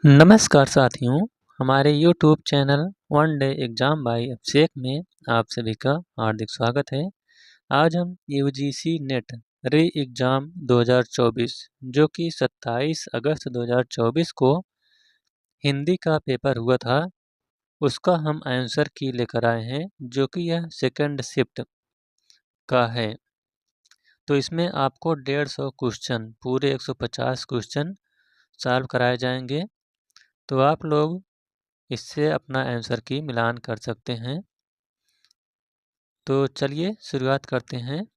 नमस्कार साथियों, हमारे YouTube channel one day exam by Abhishek में आप सभी का हार्दिक स्वागत है। आज हम यूजीसी नेट री एग्ज़ाम 2024 जो कि 27 अगस्त 2024 को हिंदी का पेपर हुआ था, उसका हम आंसर की लेकर आए हैं जो कि यह सेकंड शिफ्ट का है। तो इसमें आपको 150 क्वेश्चन पूरे 150 क्वेश्चन सॉल्व कराए जाएंगे। तो आप लोग इससे अपना आंसर की मिलान कर सकते हैं। तो चलिए शुरुआत करते हैं।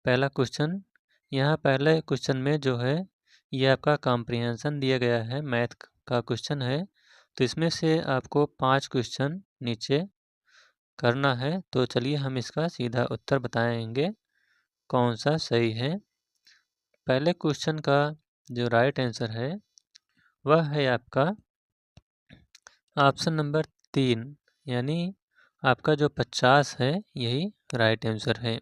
पहला क्वेश्चन, यहाँ पहले क्वेश्चन में जो है ये आपका कॉम्प्रिहेंशन दिया गया है, मैथ का क्वेश्चन है। तो इसमें से आपको 5 क्वेश्चन नीचे करना है। तो चलिए हम इसका सीधा उत्तर बताएंगे कौन सा सही है। पहले क्वेश्चन का जो राइट आंसर है वह है आपका ऑप्शन नंबर 3, यानी आपका जो 50 है यही राइट आंसर है।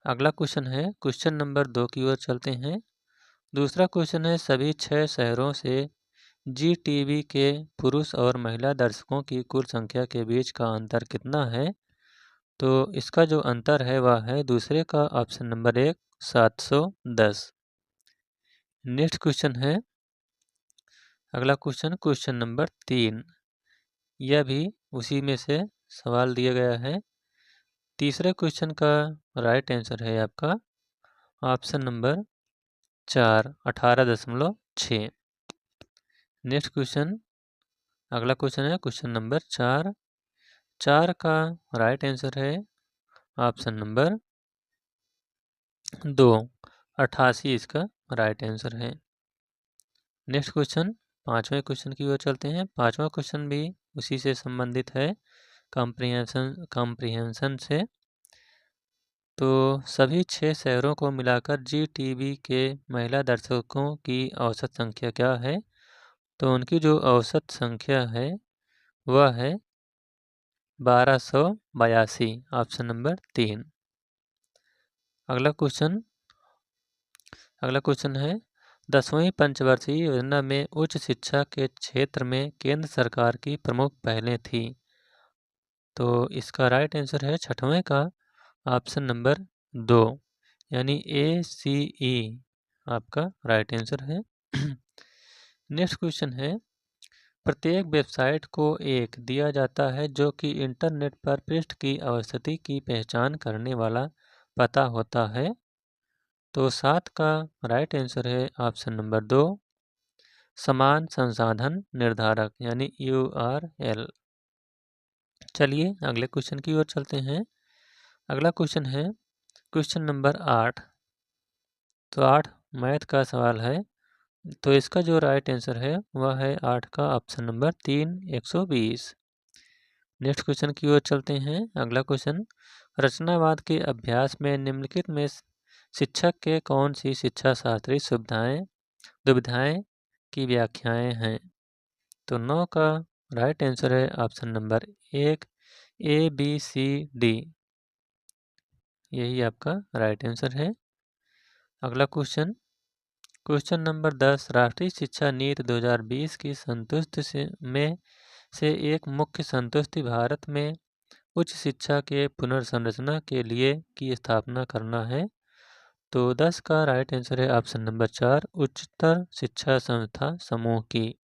अगला क्वेश्चन है क्वेश्चन नंबर 2 की ओर चलते हैं। दूसरा क्वेश्चन है सभी 6 शहरों से जी टीवी के पुरुष और महिला दर्शकों की कुल संख्या के बीच का अंतर कितना है। तो इसका जो अंतर है वह है दूसरे का ऑप्शन नंबर 1 710। नेक्स्ट क्वेश्चन है अगला क्वेश्चन, क्वेश्चन नंबर 3, यह भी उसी में से सवाल दिया गया है। तीसरे क्वेश्चन का राइट आंसर है आपका ऑप्शन नंबर 4 18.6। नेक्स्ट क्वेश्चन, अगला क्वेश्चन है क्वेश्चन नंबर 4, 4 का राइट आंसर है ऑप्शन नंबर 2 88 इसका राइट आंसर है। नेक्स्ट क्वेश्चन, पाँचवें क्वेश्चन की ओर चलते हैं। पाँचवा क्वेश्चन भी उसी से संबंधित है, कॉम्प्रिहेंशन से। तो सभी 6 शहरों को मिलाकर जी टीवी के महिला दर्शकों की औसत संख्या क्या है। तो उनकी जो औसत संख्या है वह है 1282, ऑप्शन नंबर 3। अगला क्वेश्चन है 10वीं पंचवर्षीय योजना में उच्च शिक्षा के क्षेत्र में केंद्र सरकार की प्रमुख पहलें थी। तो इसका राइट आंसर है 6वें का ऑप्शन नंबर 2, यानी ACE आपका राइट आंसर है। नेक्स्ट क्वेश्चन है प्रत्येक वेबसाइट को एक दिया जाता है जो कि इंटरनेट पर पृष्ठ की अवस्थिति की पहचान करने वाला पता होता है। तो 7 का राइट आंसर है ऑप्शन नंबर 2, समान संसाधन निर्धारक यानी URL। चलिए अगले क्वेश्चन की ओर चलते हैं। अगला क्वेश्चन है क्वेश्चन नंबर 8। तो 8 मैथ का सवाल है। तो इसका जो राइट आंसर है वह है 8 का ऑप्शन नंबर 3 120। नेक्स्ट क्वेश्चन की ओर चलते हैं। अगला क्वेश्चन, रचनावाद के अभ्यास में निम्नलिखित में शिक्षक के कौन सी शिक्षा शास्त्रीय दुविधाएं की व्याख्याएं हैं। तो 9 का राइट आंसर है ऑप्शन नंबर 1 ABCD, यही आपका राइट आंसर है। अगला क्वेश्चन, क्वेश्चन नंबर 10, राष्ट्रीय शिक्षा नीति 2020 की संतुष्टि से एक मुख्य संतुष्टि भारत में उच्च शिक्षा के पुनर्संरचना के लिए की स्थापना करना है। तो 10 का राइट आंसर है ऑप्शन नंबर 4 उच्चतर शिक्षा संस्था समूह की।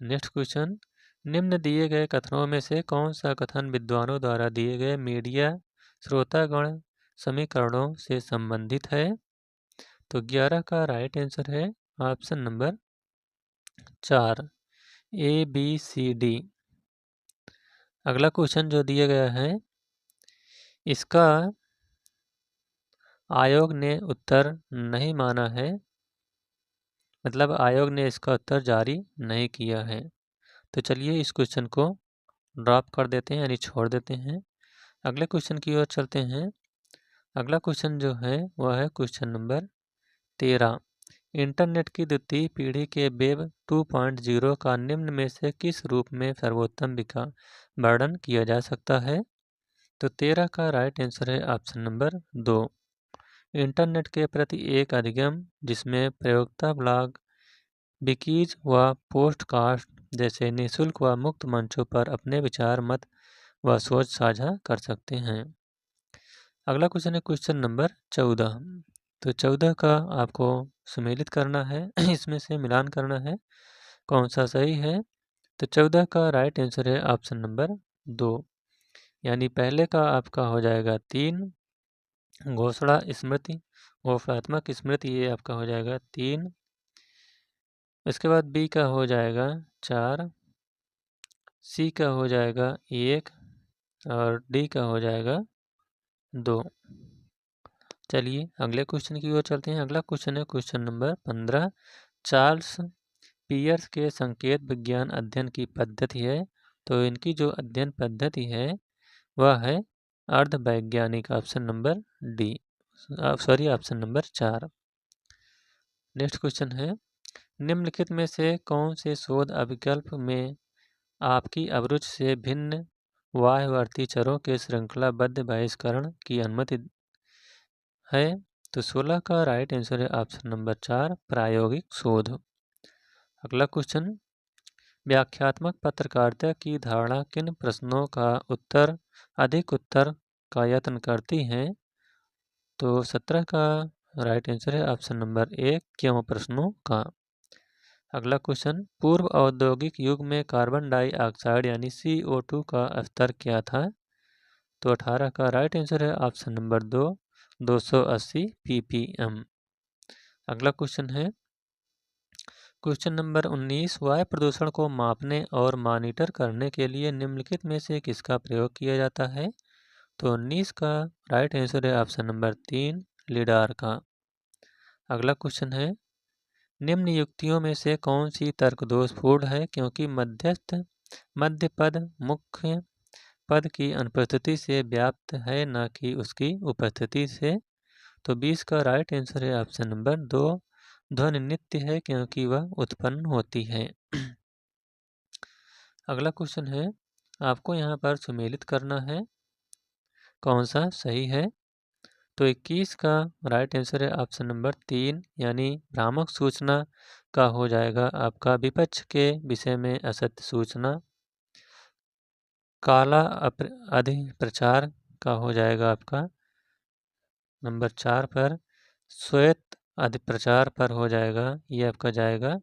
नेक्स्ट क्वेश्चन, निम्न दिए गए कथनों में से कौन सा कथन विद्वानों द्वारा दिए गए मीडिया श्रोतागण समीकरणों से संबंधित है। तो 11 का राइट आंसर है ऑप्शन नंबर 4 ABCD। अगला क्वेश्चन जो दिया गया है इसका आयोग ने उत्तर नहीं माना है, मतलब आयोग ने इसका उत्तर जारी नहीं किया है। तो चलिए इस क्वेश्चन को ड्रॉप कर देते हैं, यानी छोड़ देते हैं। अगले क्वेश्चन की ओर चलते हैं। अगला क्वेश्चन जो है वह है क्वेश्चन नंबर 13, इंटरनेट की द्वितीय पीढ़ी के वेब 2.0 का निम्न में से किस रूप में सर्वोत्तम वर्णन किया जा सकता है। तो 13 का राइट आंसर है ऑप्शन नंबर 2, इंटरनेट के प्रति एक अधिगम जिसमें प्रयोक्ता ब्लॉग विकीज व पोस्टकास्ट जैसे निःशुल्क व मुक्त मंचों पर अपने विचार, मत व सोच साझा कर सकते हैं। अगला क्वेश्चन है क्वेश्चन नंबर 14। तो 14 का आपको सम्मिलित करना है, इसमें से मिलान करना है कौन सा सही है। तो 14 का राइट आंसर है ऑप्शन नंबर 2, यानी पहले का आपका हो जाएगा 3, घोषणा स्मृति, घोषणात्मक स्मृति, ये आपका हो जाएगा 3। इसके बाद बी का हो जाएगा 4, सी का हो जाएगा 1 और डी का हो जाएगा 2। चलिए अगले क्वेश्चन की ओर चलते हैं। अगला क्वेश्चन है क्वेश्चन नंबर 15। चार्ल्स पियर्स के संकेत विज्ञान अध्ययन की पद्धति है, तो इनकी जो अध्ययन पद्धति है वह है अर्धवैज्ञानिक, option number D, sorry option number 4। Next question है निम्नलिखित में से कौन से शोध अभिकल्प में आपकी अभिरुचि से भिन्न वाह्यवर्ती चरों के श्रृंखलाबद्ध बहिष्करण की अनुमति है। तो 16 का राइट आंसर है ऑप्शन नंबर 4, प्रायोगिक शोध। अगला क्वेश्चन व्याख्यात्मक पत्रकारिता की धारणा किन प्रश्नों का उत्तर अधिक उत्तर का यत्न करती है। तो 17 का राइट आंसर है ऑप्शन नंबर 1, क्यों प्रश्नों का। अगला क्वेश्चन पूर्व औद्योगिक युग में कार्बन डाइऑक्साइड यानी CO2 का स्तर क्या था। तो 18 का राइट आंसर है ऑप्शन नंबर 2, 280 ppm। अगला क्वेश्चन है क्वेश्चन नंबर 19 वायु प्रदूषण को मापने और मॉनिटर करने के लिए निम्नलिखित में से किसका प्रयोग किया जाता है। तो 19 का राइट आंसर है ऑप्शन नंबर 3, लीडार का। अगला क्वेश्चन है निम्न युक्तियों में से कौन सी तर्कदोष पूर्ण है क्योंकि मध्यस्थ मध्य पद मुख्य पद की अनुपस्थिति से व्याप्त है, न कि उसकी उपस्थिति से। तो 20 का राइट आंसर है ऑप्शन नंबर 2, ध्वनि नित्य है क्योंकि वह उत्पन्न होती है। अगला क्वेश्चन है आपको यहाँ पर सुमेलित करना है कौन सा सही है। तो 21 का राइट आंसर है ऑप्शन नंबर 3, यानी भ्रामक सूचना का हो जाएगा आपका विपक्ष के विषय में असत्य सूचना। काला अधिप्रचार का हो जाएगा आपका नंबर 4 पर। श्वेत अधिप्रचार पर हो जाएगा, ये आपका जाएगा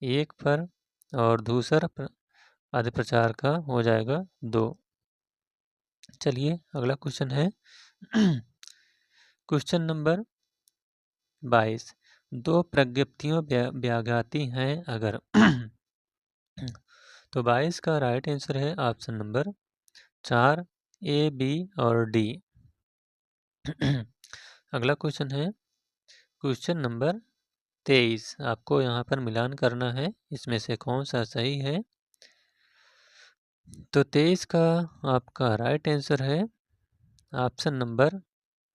1 पर, और धूसर अधिप्रचार का हो जाएगा 2। चलिए अगला क्वेश्चन है क्वेश्चन नंबर 22 दो प्रज्ञप्तियों व्याघाती हैं अगर। तो 22 का राइट आंसर है ऑप्शन नंबर 4, A, B और D। अगला क्वेश्चन है क्वेश्चन नंबर 23, आपको यहाँ पर मिलान करना है इसमें से कौन सा सही है। तो 23 का आपका राइट आंसर है ऑप्शन नंबर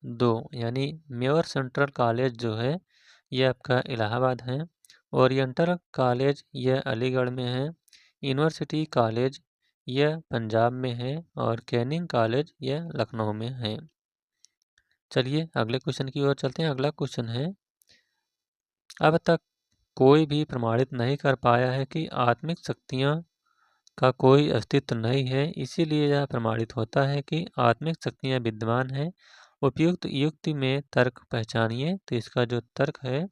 2, यानी मेवर सेंट्रल कॉलेज जो है ये आपका इलाहाबाद है, ओरिएंटल कॉलेज यह अलीगढ़ में है, यूनिवर्सिटी कॉलेज यह पंजाब में है और कैनिंग कॉलेज यह लखनऊ में है। चलिए अगले क्वेश्चन की ओर चलते हैं। अगला क्वेश्चन है अब तक कोई भी प्रमाणित नहीं कर पाया है कि आत्मिक शक्तियाँ का कोई अस्तित्व नहीं है, इसीलिए यह प्रमाणित होता है कि आत्मिक शक्तियाँ विद्यमान हैं। उपयुक्त युक्ति में तर्क पहचानिए। तो इसका जो तर्क है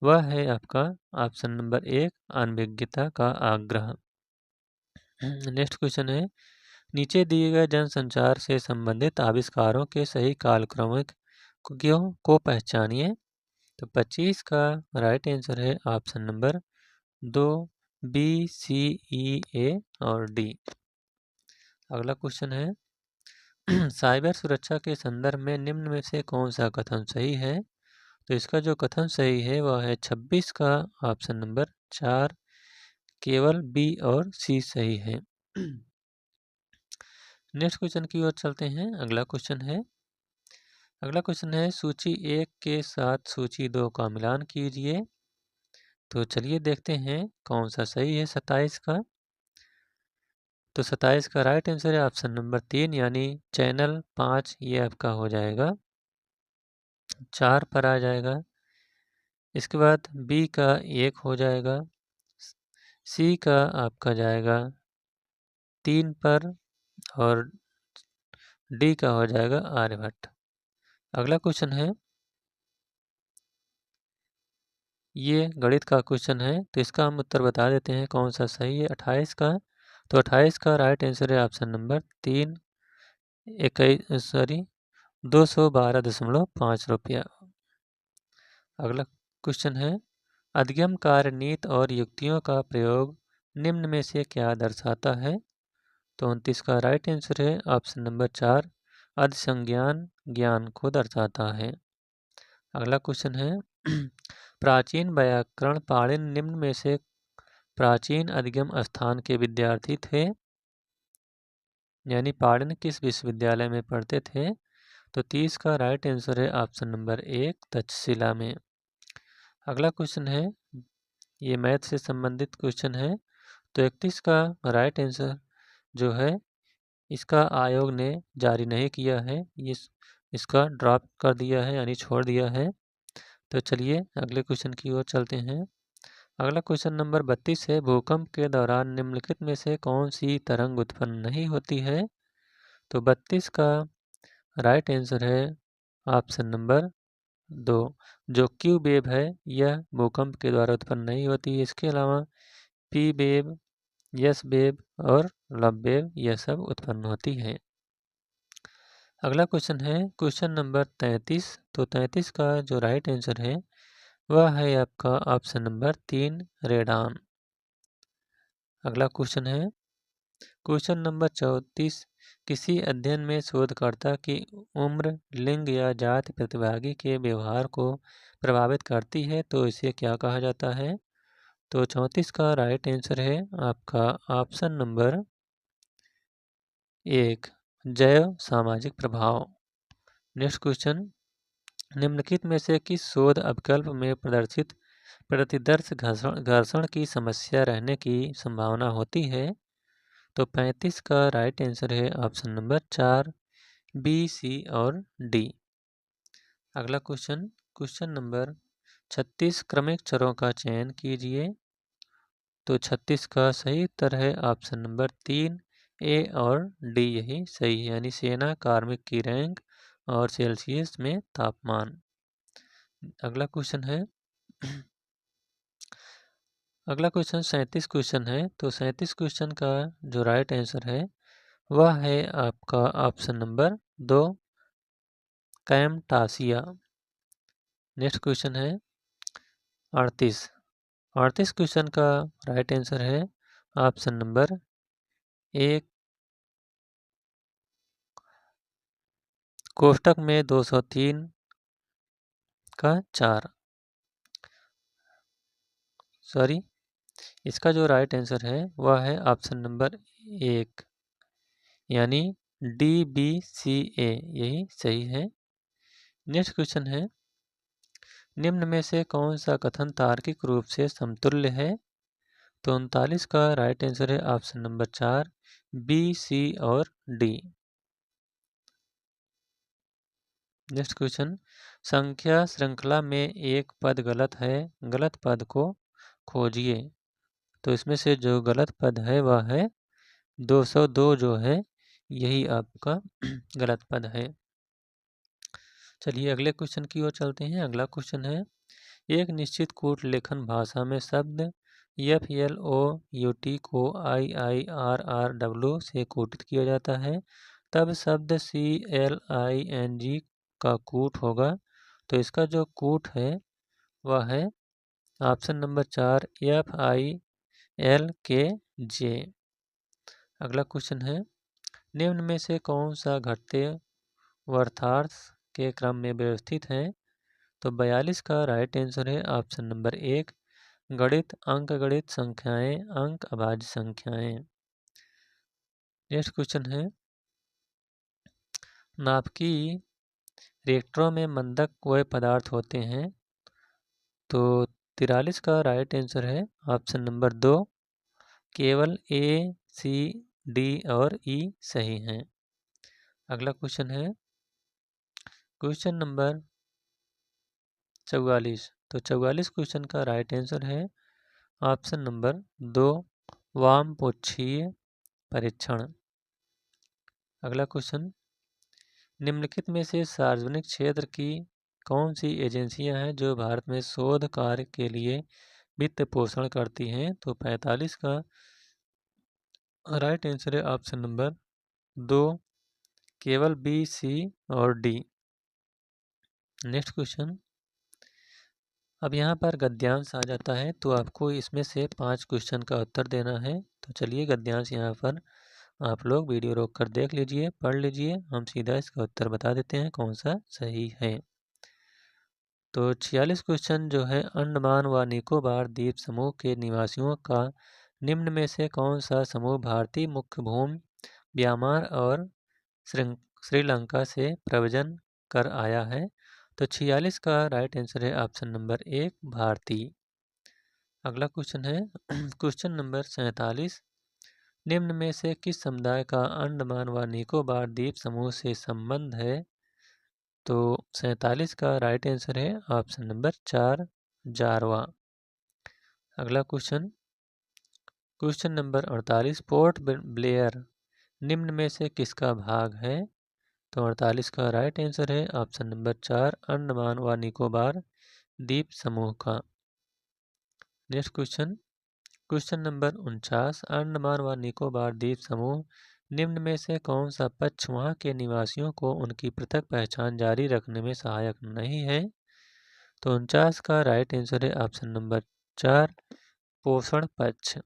वह है आपका ऑप्शन नंबर 1, अनभिज्ञता का आग्रह। नेक्स्ट क्वेश्चन है नीचे दिए गए जनसंचार से संबंधित आविष्कारों के सही कालक्रमिक को पहचानिए। तो 25 का राइट आंसर है option number 2, B, C, E, A और D। अगला क्वेश्चन है साइबर सुरक्षा के संदर्भ में निम्न में से कौन सा कथन सही है। तो इसका जो कथन सही है वह है 26 का ऑप्शन नंबर 4, केवल B और C सही है। नेक्स्ट क्वेश्चन की ओर चलते हैं। अगला क्वेश्चन है सूची 1 के साथ सूची 2 का मिलान कीजिए। तो चलिए देखते हैं कौन सा सही है 27 का। तो 27 का राइट आंसर है ऑप्शन नंबर 3, यानी चैनल 5 ये आपका हो जाएगा 4 पर आ जाएगा। इसके बाद बी का 1 हो जाएगा, सी का आपका जाएगा 3 पर और डी का हो जाएगा आर्यभट्ट। अगला क्वेश्चन है, ये गणित का क्वेश्चन है, तो इसका हम उत्तर बता देते हैं कौन सा सही है। 28 का, तो 28 का राइट आंसर है ऑप्शन नंबर 3, 212.5 रुपया। अगला क्वेश्चन है, अधिगम कार्य नीति और युक्तियों का प्रयोग निम्न में से क्या दर्शाता है। तो 29 का राइट आंसर है ऑप्शन नंबर 4, अधिसंज्ञान ज्ञान को दर्शाता है। अगला क्वेश्चन है, प्राचीन व्याकरण पाणिनि निम्न में से प्राचीन अधिगम स्थान के विद्यार्थी थे। यानी पाणिनि किस विश्वविद्यालय में पढ़ते थे। तो 30 का राइट आंसर है ऑप्शन नंबर 1, तक्षशिला में। अगला क्वेश्चन है, ये मैथ से संबंधित क्वेश्चन है। तो 31 का राइट आंसर जो है, इसका आयोग ने जारी नहीं किया है, इसका ड्रॉप कर दिया है, यानी छोड़ दिया है। तो चलिए अगले क्वेश्चन की ओर चलते हैं। अगला क्वेश्चन नंबर 32 है, भूकंप के दौरान निम्नलिखित में से कौन सी तरंग उत्पन्न नहीं होती है। तो 32 का राइट आंसर है ऑप्शन नंबर 2, जो क्यू वेव है यह भूकंप के द्वारा उत्पन्न नहीं होती है। इसके अलावा पी वेव, यस वेव और लव वेव यह सब उत्पन्न होती है। अगला क्वेश्चन है क्वेश्चन नंबर 33। तो 33 का जो राइट आंसर है वह है आपका ऑप्शन नंबर 3, रेडान। अगला क्वेश्चन है क्वेश्चन नंबर 34। किसी अध्ययन में शोधकर्ता की उम्र, लिंग या जाति प्रतिभागी के व्यवहार को प्रभावित करती है, तो इसे क्या कहा जाता है। तो 34 का राइट आंसर है आपका ऑप्शन नंबर 1, जैव सामाजिक प्रभाव। नेक्स्ट क्वेश्चन, निम्नलिखित में से किस शोध अभिकल्प में प्रदर्शित प्रतिदर्श घर्षण की समस्या रहने की संभावना होती है। तो 35 का राइट आंसर है ऑप्शन नंबर 4, बी, सी और डी। अगला क्वेश्चन, क्वेश्चन नंबर 36, क्रमिक चरों का चयन कीजिए। तो 36 का सही उत्तर है ऑप्शन नंबर 3, ए और डी यही सही है, यानी सेना कार्मिक की रैंक और सेल्सियस में तापमान। अगला क्वेश्चन है अगला क्वेश्चन 37 क्वेश्चन है। तो 37 क्वेश्चन का जो राइट आंसर है वह है आपका option number 2, Camtasia. Next question है 38 क्वेश्चन का राइट आंसर है ऑप्शन नंबर 1, कोष्टक में 203 का 4। सॉरी, इसका जो राइट आंसर है वह है ऑप्शन नंबर 1, यानी डी, बी, सी, ए यही सही है। नेक्स्ट क्वेश्चन है, निम्न में से कौन सा कथन तार्किक रूप से समतुल्य है। तो 39 का राइट आंसर है ऑप्शन नंबर 4, बी, सी और डी। नेक्स्ट क्वेश्चन, संख्या श्रृंखला में एक पद गलत है, गलत पद को खोजिए। तो इसमें से जो गलत पद है वह है 202 जो है, यही आपका गलत पद है। चलिए अगले क्वेश्चन की ओर चलते हैं। अगला क्वेश्चन है, एक निश्चित कूट लेखन भाषा में शब्द FLOUT को IIRRW से कूटित किया जाता है, तब शब्द CLING का कूट होगा। तो इसका जो कूट है वह है ऑप्शन नंबर 4, FILKJ। अगला क्वेश्चन है, निम्न में से कौन सा घटते वर्थार्थ के क्रम में व्यवस्थित है। तो 42 का राइट आंसर है ऑप्शन नंबर 1, गणित, अंकगणित संख्याएं, अंक अभाज्य संख्याएं। नेक्स्ट क्वेश्चन है, नाभिकीय रिएक्टरों में मंदक वह पदार्थ होते हैं। तो 43 का राइट आंसर है ऑप्शन नंबर 2, केवल A, C, D और E सही हैं। अगला क्वेश्चन है क्वेश्चन नंबर 44। तो 44 क्वेश्चन का राइट आंसर है ऑप्शन नंबर 2 वामपुच्छीय परीक्षण। अगला क्वेश्चन, निम्नलिखित में से सार्वजनिक क्षेत्र की कौन सी एजेंसियां हैं जो भारत में शोध कार्य के लिए वित्त पोषण करती हैं? तो 45 का राइट आंसर है ऑप्शन नंबर 2 केवल बी, सी और डी। नेक्स्ट क्वेश्चन, अब यहाँ पर गद्यांश आ जाता है, तो आपको इसमें से 5 क्वेश्चन का उत्तर देना है। तो चलिए गद्यांश यहाँ पर आप लोग वीडियो रोक कर देख लीजिए, पढ़ लीजिए, हम सीधा इसका उत्तर बता देते हैं कौन सा सही है। तो 46 क्वेश्चन जो है, अंडमान व निकोबार द्वीप समूह के निवासियों का निम्न में से कौन सा समूह भारतीय मुख्य भूमि म्यांमार और श्रीलंका से प्रव्रजन कर आया है? तो 46 का राइट आंसर है ऑप्शन नंबर 1 भारतीय। अगला क्वेश्चन है क्वेश्चन नंबर 47, निम्न में से किस समुदाय का अंडमान व निकोबार द्वीप समूह से संबंध है? तो 47 का राइट आंसर है ऑप्शन नंबर 4 जारवा। अगला question, question number 48, port Blair निम्न में से किसका भाग है? तो 48 का राइट आंसर है ऑप्शन नंबर 4 अंडमान व निकोबार द्वीप समूह का। Next question, question number 49, Andaman व निकोबार द्वीप समूह निम्न में से कौन सा पक्ष वहां के निवासियों को उनकी पृथक पहचान जारी रखने में सहायक नहीं है? तो 49 का राइट आंसर है ऑप्शन नंबर 4 पोषण पक्ष।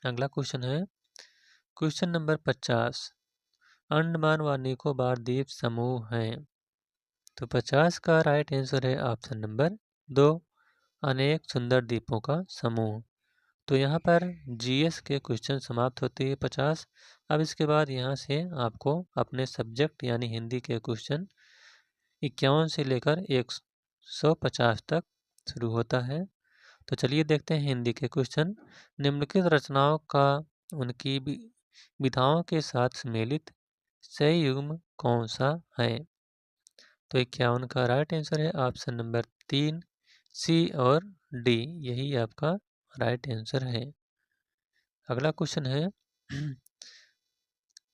अगला क्वेश्चन है क्वेश्चन नंबर 50, अंडमान व निकोबार द्वीप समूह हैं। तो 50 का राइट आंसर है ऑप्शन नंबर 2 अनेक सुंदर द्वीपों का समूह। तो यहाँ पर जीएस के क्वेश्चन समाप्त होते हैं 50। अब इसके बाद यहाँ से आपको अपने सब्जेक्ट यानी हिंदी के क्वेश्चन 51 से लेकर 150 तक शुरू होता है। तो चलिए देखते हैं हिंदी के क्वेश्चन। निम्नलिखित रचनाओं का उनकी विधाओं के साथ सम्मिलित सही युग्म कौन सा है? तो 51 का राइट आंसर है ऑप्शन नंबर 3 सी और डी, यही आपका राइट आंसर है। अगला क्वेश्चन है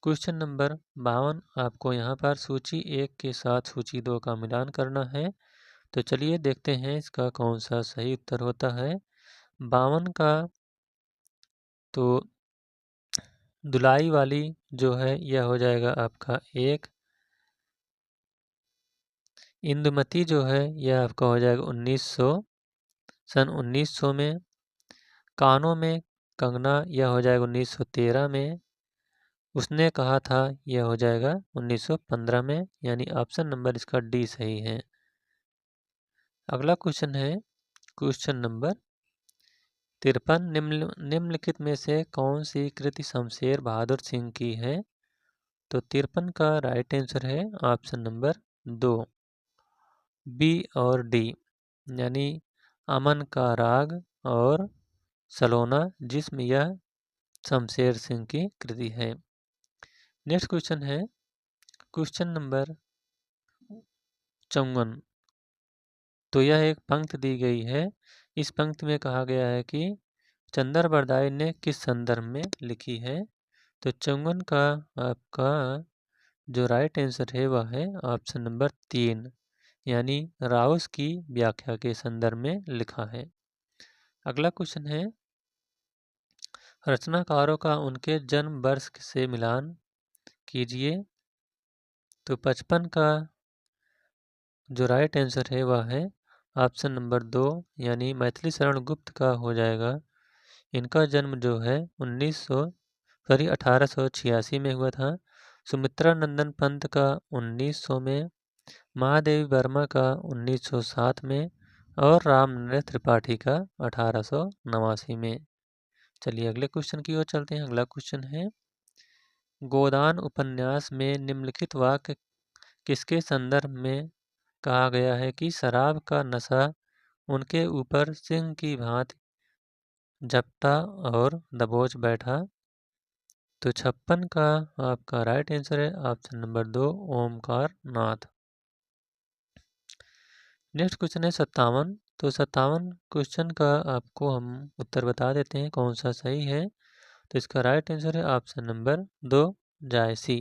क्वेश्चन नंबर 52, आपको यहाँ पर सूची 1 के साथ सूची 2 का मिलान करना है। तो चलिए देखते हैं इसका कौन सा सही उत्तर होता है। 52 का तो धुलाई वाली जो है यह हो जाएगा आपका 1। इंदुमती जो है यह आपका हो जाएगा 1900 में। कानों में कंगना यह हो जाएगा 1913 में। उसने कहा था यह हो जाएगा 1915 में, यानी ऑप्शन नंबर इसका डी सही है। अगला क्वेश्चन है क्वेश्चन नंबर 53, निम्नलिखित में से कौन सी कृति शमशेर बहादुर सिंह की है? तो 53 का राइट आंसर है ऑप्शन नंबर 2 बी और डी, यानी अमन का राग और सलोना जिस्म, यह शमशेर सिंह की कृति है। नेक्स्ट क्वेश्चन है क्वेश्चन नंबर 54। तो यह एक पंक्ति दी गई है। इस पंक्ति में कहा गया है कि चंदर बरदाई ने किस संदर्भ में लिखी है? तो 54 का आपका जो राइट आंसर है वह है ऑप्शन नंबर 3, यानी राउस की व्याख्या के संदर्भ में लिखा है। अगला क्वेश्चन है रचनाकारों का उनके जन्म वर्ष से मिलान कीजिए। तो 55 का जो राइट आंसर है वह है ऑप्शन नंबर 2, यानी मैथिली शरण गुप्त का हो जाएगा। इनका जन्म जो है 1886 में हुआ था। सुमित्रा नंदन पंत का 1900 में, महादेवी वर्मा का 1907 में और रामनरेंद्र त्रिपाठी का 1889 में। चलिए अगले क्वेश्चन की ओर चलते हैं। अगला क्वेश्चन है गोदान उपन्यास में निम्नलिखित वाक्य किसके संदर्भ में कहा गया है कि शराब का नशा उनके ऊपर सिंह की भांति झपटा और दबोच बैठा? तो 56 का आपका राइट आंसर है option number 2 Omkar Nath. Next question है 57, तो 57 क्वेश्चन का आपको हम उत्तर बता देते हैं कौन सा सही है। तो इसका राइट आंसर है ऑप्शन नंबर 2, जायसी,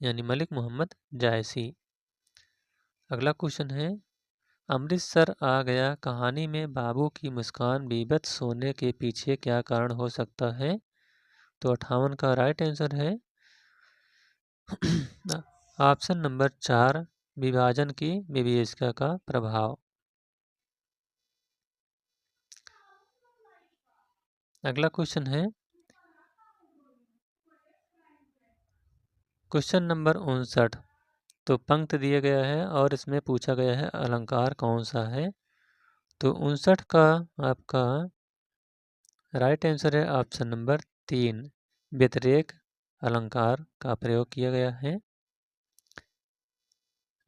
यानी मलिक मोहम्मद जायसी। अगला क्वेश्चन है, अमृतसर आ गया कहानी में बाबू की मुस्कान बीभत्स होने के पीछे क्या कारण हो सकता है। तो 58 का राइट आंसर है ऑप्शन नंबर 4, विभाजन की विभीषिका का प्रभाव। अगला क्वेश्चन है, क्वेश्चन नंबर 59। तो पंक्ति दिया गया है और इसमें पूछा गया है अलंकार कौन सा है। तो 59 का आपका राइट आंसर है ऑप्शन नंबर 3, व्यतिरेक अलंकार का प्रयोग किया गया है।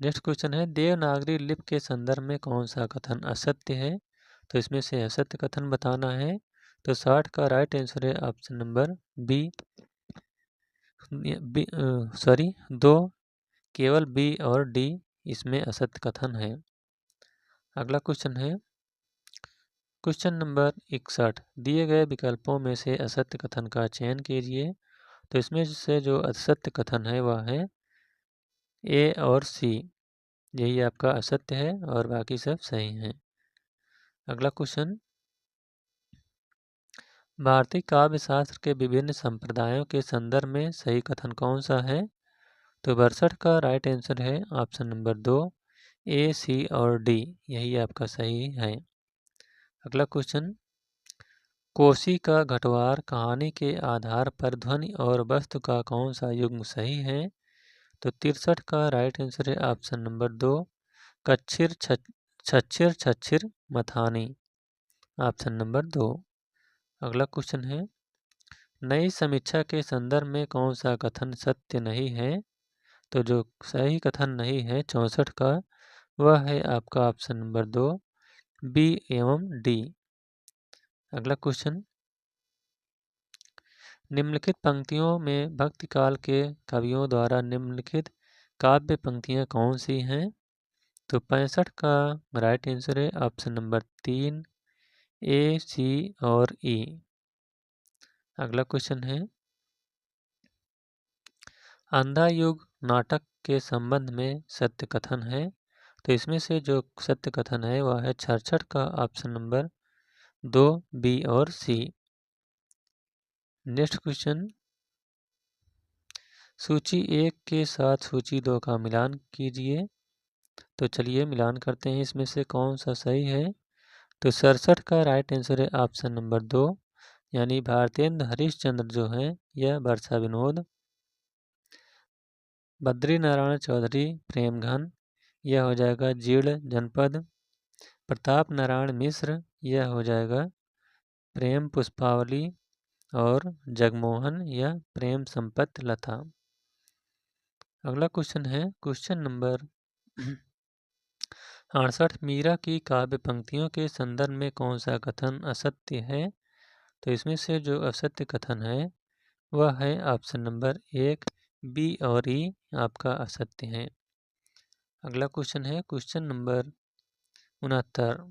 नेक्स्ट क्वेश्चन है, देवनागरी लिपि के संदर्भ में कौन सा कथन असत्य है। तो इसमें से असत्य कथन बताना है। तो 60 का राइट आंसर है ऑप्शन नंबर बी, सॉरी 2, केवल बी और डी इसमें असत्य कथन है। अगला क्वेश्चन है, क्वेश्चन नंबर 61, दिए गए विकल्पों में से असत्य कथन का चयन कीजिए। तो इसमें से जो असत्य कथन है वह है ए और सी, यही आपका असत्य है और बाकी सब सही हैं। अगला क्वेश्चन, भारतीय काव्य शास्त्र के विभिन्न संप्रदायों के संदर्भ में सही कथन कौन सा है। तो 62 का राइट आंसर है ऑप्शन नंबर 2, ए, सी और डी, यही आपका सही है। अगला क्वेश्चन, कोसी का घटवार कहानी के आधार पर ध्वनि और वस्तु का कौन सा युग्म सही है। तो 63 का राइट आंसर है ऑप्शन नंबर 2, कच्छिर छच्छिर छच्छिर मथानी, ऑप्शन नंबर 2। अगला क्वेश्चन है, नई समीक्षा के संदर्भ में कौन सा कथन सत्य नहीं है। तो जो सही कथन नहीं है 64 का, वह है आपका ऑप्शन नंबर 2, बी एवं डी। अगला क्वेश्चन, निम्नलिखित पंक्तियों में भक्ति काल के कवियों द्वारा निम्नलिखित काव्य पंक्तियाँ कौन सी हैं। तो 65 का राइट आंसर है ऑप्शन नंबर 3, ए, सी और ई। अगला क्वेश्चन है, अंधा युग नाटक के संबंध में सत्य कथन है। तो इसमें से जो सत्य कथन है वह है 66 का ऑप्शन नंबर 2, बी और सी। नेक्स्ट क्वेश्चन, सूची 1 के साथ सूची 2 का मिलान कीजिए। तो चलिए मिलान करते हैं, इसमें से कौन सा सही है। तो 67 का राइट आंसर है ऑप्शन नंबर 2, यानी भारतेंद्र हरिश्चंद्र जो हैं यह वर्षा विनोद। बद्री नारायण चौधरी प्रेमघन, यह हो जाएगा जीर्ण जनपद। प्रताप नारायण मिश्र, यह हो जाएगा प्रेम पुष्पावली। और जगमोहन, यह प्रेम संपत लता। अगला क्वेश्चन है क्वेश्चन नंबर 68, मीरा की काव्य पंक्तियों के संदर्भ में कौन सा कथन असत्य है। तो इसमें से जो असत्य कथन है वह है ऑप्शन नंबर 1, बी और ई आपका असत्य है। अगला क्वेश्चन है क्वेश्चन नंबर 69,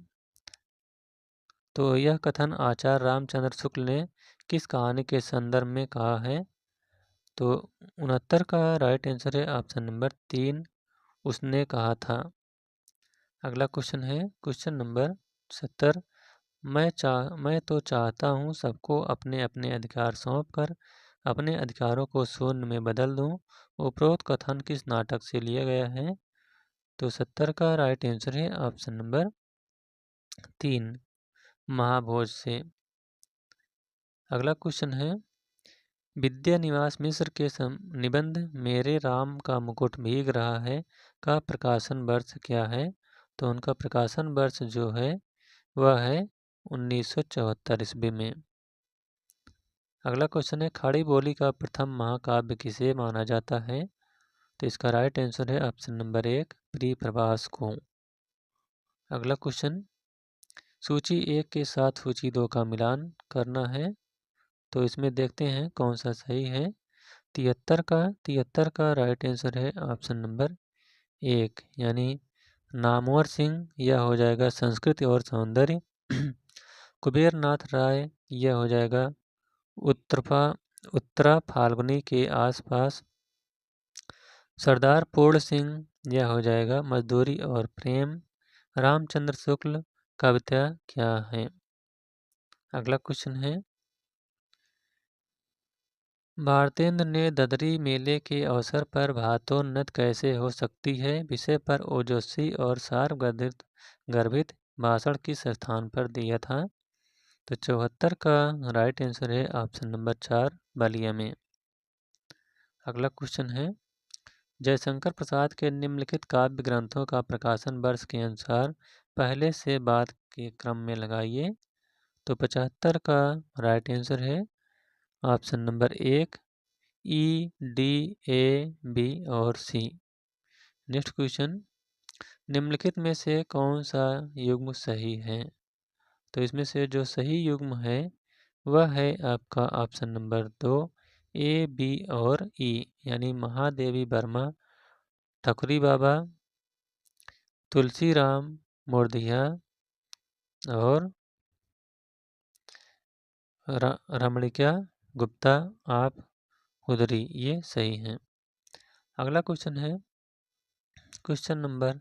तो यह कथन आचार्य रामचंद्र शुक्ल ने किस कहानी के संदर्भ में कहा है। तो 69 का राइट आंसर है ऑप्शन नंबर 3, उसने कहा था। अगला क्वेश्चन है क्वेश्चन नंबर 70, मैं तो चाहता हूँ सबको अपने अपने अधिकार सौंप कर अपने अधिकारों को शून्य में बदल दूँ। उपरोक्त कथन किस नाटक से लिया गया है। तो 70 का राइट आंसर है ऑप्शन नंबर 3, महाभोज से। अगला क्वेश्चन है, विद्यानिवास मिश्र के निबंध मेरे राम का मुकुट भीग रहा है का प्रकाशन वर्ष क्या है। तो उनका प्रकाशन वर्ष जो है वह है 1974 ईस्वी में। अगला क्वेश्चन है, खड़ी बोली का प्रथम महाकाव्य किसे माना जाता है। तो इसका राइट आंसर है ऑप्शन नंबर 1, प्री प्रभास को। अगला क्वेश्चन, सूची 1 के साथ सूची 2 का मिलान करना है। तो इसमें देखते हैं कौन सा सही है। 73 का राइट आंसर है ऑप्शन नंबर 1, यानी नामवर सिंह, यह हो जाएगा संस्कृति और सौंदर्य। कुबेर नाथ राय, यह हो जाएगा उत्तरा फाल्गुनी के आसपास। सरदार पूर्ण सिंह, यह हो जाएगा मजदूरी और प्रेम। रामचंद्र शुक्ल, कविता क्या है? अगला क्वेश्चन है, भारतेंद्र ने ददरी मेले के अवसर पर भातोन्नत कैसे हो सकती है विषय पर ओजस्वी और सार्वगर्भित भाषण किस स्थान पर दिया था? तो 74 का राइट आंसर है ऑप्शन नंबर 4, बलिया में। अगला क्वेश्चन है, जयशंकर प्रसाद के निम्नलिखित काव्य ग्रंथों का प्रकाशन वर्ष के अनुसार पहले से बाद के क्रम में लगाइए। तो 75 का राइट आंसर है ऑप्शन नंबर 1, ई, डी, ए, बी और सी। नेक्स्ट क्वेश्चन, निम्नलिखित में से कौन सा युग्म सही है? तो इसमें से जो सही युग्म है वह है आपका ऑप्शन नंबर 2, ए, बी और ई, यानी महादेवी वर्मा, ठकुरी बाबा, तुलसीराम मोरदिया और रमणिका गुप्ता आप हुदरी, ये सही हैं। अगला क्वेश्चन है, क्वेश्चन नंबर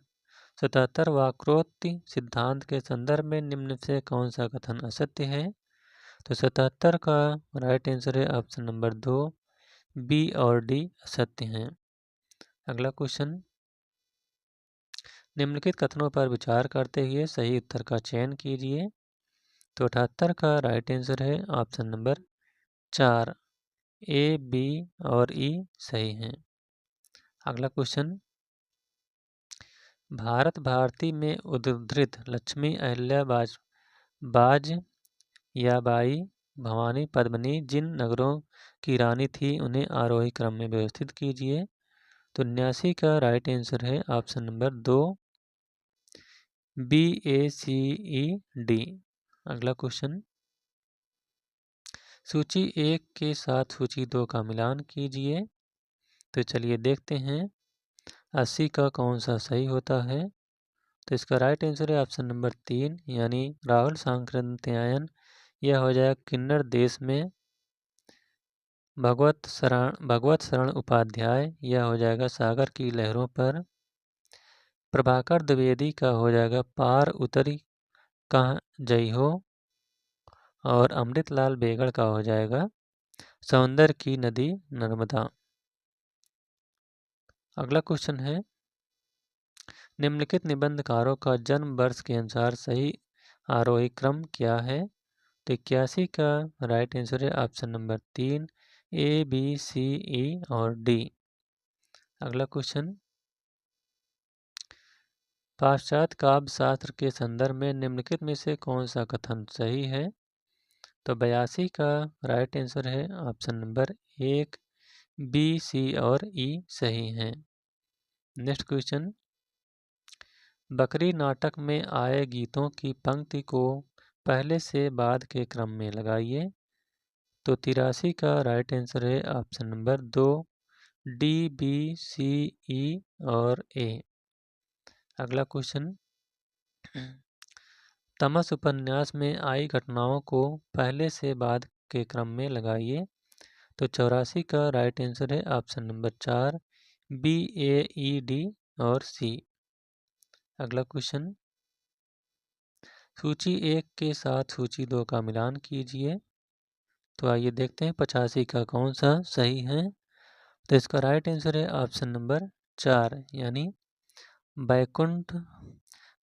77, वक्रोक्ति सिद्धांत के संदर्भ में निम्न से कौन सा कथन असत्य है? तो 77 का राइट आंसर है ऑप्शन नंबर 2, बी और डी असत्य हैं। अगला क्वेश्चन, निम्नलिखित कथनों पर विचार करते हुए सही उत्तर का चयन कीजिए। तो 78 का राइट आंसर है ऑप्शन नंबर 4, ए, बी और ई सही हैं। अगला क्वेश्चन, भारत भारती में उद्धृत लक्ष्मी अहिल्या बाज या बाई भवानी पद्मिनी जिन नगरों की रानी थी उन्हें आरोही क्रम में व्यवस्थित कीजिए। तो 79 का राइट आंसर है ऑप्शन नंबर 2, बी, ए, सी, ई, डी। अगला क्वेश्चन, सूची 1 के साथ सूची 2 का मिलान कीजिए। तो चलिए देखते हैं 80 का कौन सा सही होता है। तो इसका राइट आंसर है ऑप्शन नंबर 3, यानी राहुल सांकृत्यायन, यह हो जाएगा किन्नर देश में। भगवत शरण उपाध्याय, यह हो जाएगा सागर की लहरों पर। प्रभाकर द्विवेदी का हो जाएगा पार उतरी कहाँ जई हो। और अमृतलाल बेगड़ का हो जाएगा सौंदर्य की नदी नर्मदा। अगला क्वेश्चन है, निम्नलिखित निबंधकारों का जन्म वर्ष के अनुसार सही आरोही क्रम क्या है? तो 81 का राइट आंसर है ऑप्शन नंबर 3, ए, बी, सी, ई और डी। अगला क्वेश्चन, पाश्चात्य काव्य शास्त्र के संदर्भ में निम्नलिखित में से कौन सा कथन सही है? तो 82 का राइट आंसर है ऑप्शन नंबर 1, बी, सी और ई सही हैं। नेक्स्ट क्वेश्चन, बकरी नाटक में आए गीतों की पंक्ति को पहले से बाद के क्रम में लगाइए। तो 83 का राइट आंसर है ऑप्शन नंबर 2, डी, बी, सी, ई और ए। अगला क्वेश्चन, तमस उपन्यास में आई घटनाओं को पहले से बाद के क्रम में लगाइए। तो 84 का राइट आंसर है ऑप्शन नंबर 4, बी, ए, ई, डी और सी। अगला क्वेश्चन, सूची 1 के साथ सूची 2 का मिलान कीजिए। तो आइए देखते हैं 85 का कौन सा सही है। तो इसका राइट आंसर है ऑप्शन नंबर 4, यानी बैकुंठ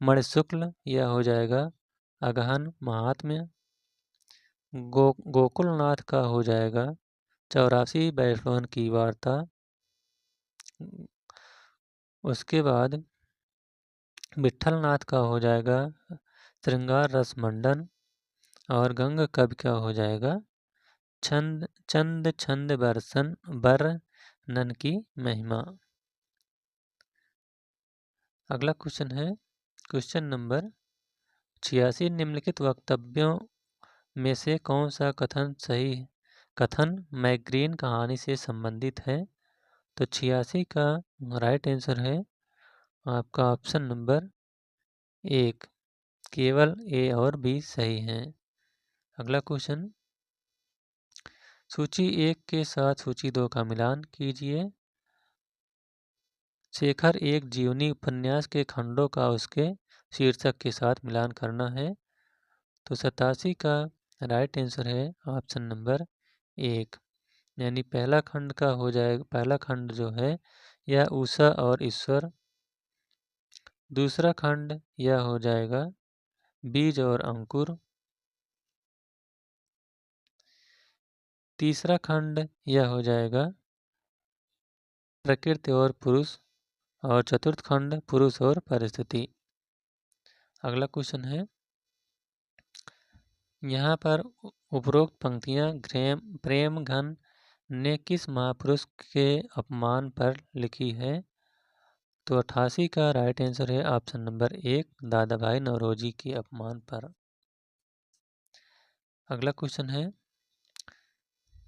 मणिशुक्ल, यह हो जाएगा अगहन महात्म्य। गोकुलनाथ का हो जाएगा 84 वैष्णवन की वार्ता। उसके बाद विट्ठलनाथ का हो जाएगा श्रृंगार रस मंडन। और गंग कवि का हो जाएगा चंद छंद बरनन की महिमा। अगला क्वेश्चन है क्वेश्चन नंबर 86, निम्नलिखित वक्तव्यों में से कौन सा कथन मैग्रीन कहानी से संबंधित है? तो 86 का राइट आंसर है आपका ऑप्शन नंबर 1, केवल ए और बी सही हैं। अगला क्वेश्चन, सूची 1 के साथ सूची 2 का मिलान कीजिए। शेखर एक जीवनी उपन्यास के खंडों का उसके शीर्षक के साथ मिलान करना है। तो 87 का राइट आंसर है ऑप्शन नंबर 1, यानी पहला खंड का हो जाएगा, पहला खंड जो है यह उषा और ईश्वर। दूसरा खंड यह हो जाएगा बीज और अंकुर। तीसरा खंड यह हो जाएगा प्रकृति और पुरुष। और चतुर्थ खंड पुरुष और परिस्थिति। अगला क्वेश्चन है, यहाँ पर उपरोक्त पंक्तियाँ प्रेमघन ने किस महापुरुष के अपमान पर लिखी है। तो 88 का राइट आंसर है ऑप्शन नंबर 1, दादा भाई नौरोजी के अपमान पर। अगला क्वेश्चन है,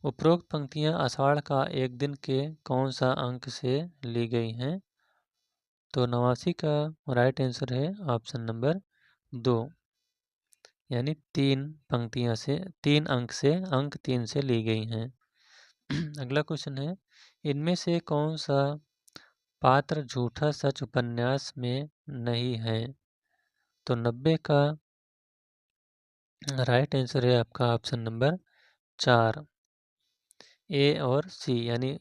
उपरोक्त पंक्तियाँ आषाढ़ का एक दिन के कौन सा अंक से ली गई हैं। तो 89 का राइट आंसर है ऑप्शन नंबर 2, यानी 3 पंक्तियाँ से 3 अंक से अंक 3 से ली गई हैं। अगला क्वेश्चन है, इनमें से कौन सा पात्र झूठा सच उपन्यास में नहीं है। तो 90 का राइट आंसर है आपका ऑप्शन नंबर 4, ए और सी, यानी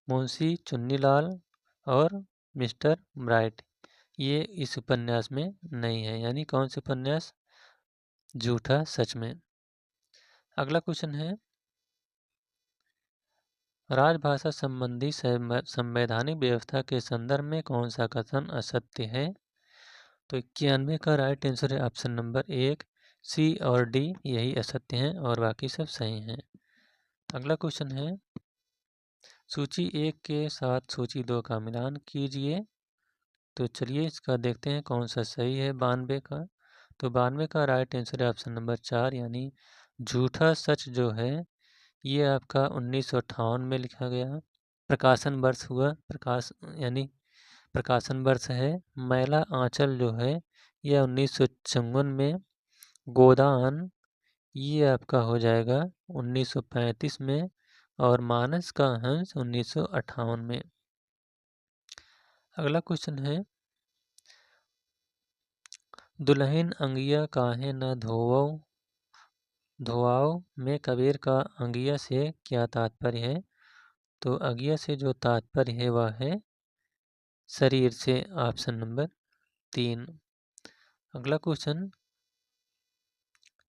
मुंशी चुन्नीलाल और मिस्टर ब्राइट, ये इस उपन्यास में नहीं है। यानी कौन सा उपन्यास, झूठा सच में। अगला क्वेश्चन है, राजभाषा संबंधी संवैधानिक व्यवस्था के संदर्भ में कौन सा कथन असत्य है। तो 91 का राइट आंसर है ऑप्शन नंबर 1, सी और डी, यही असत्य हैं और बाकी सब सही हैं। अगला क्वेश्चन है, सूची 1 के साथ सूची 2 का मिलान कीजिए। तो चलिए इसका देखते हैं कौन सा सही है 92 का। तो 92 का राइट आंसर है ऑप्शन नंबर 4, यानी झूठा सच जो है ये आपका 1958 में लिखा गया। प्रकाशन वर्ष हुआ प्रकाशन वर्ष है मैला आंचल जो है यह 1954 में। गोदान ये आपका हो जाएगा 1935 में। और मानस का हंस 1958 में। अगला क्वेश्चन है, दुल्हन अंगिया काहे न धोआओ में कबीर का अंगिया से क्या तात्पर्य है। तो अंगिया से जो तात्पर्य है वह है शरीर से, ऑप्शन नंबर 3। अगला क्वेश्चन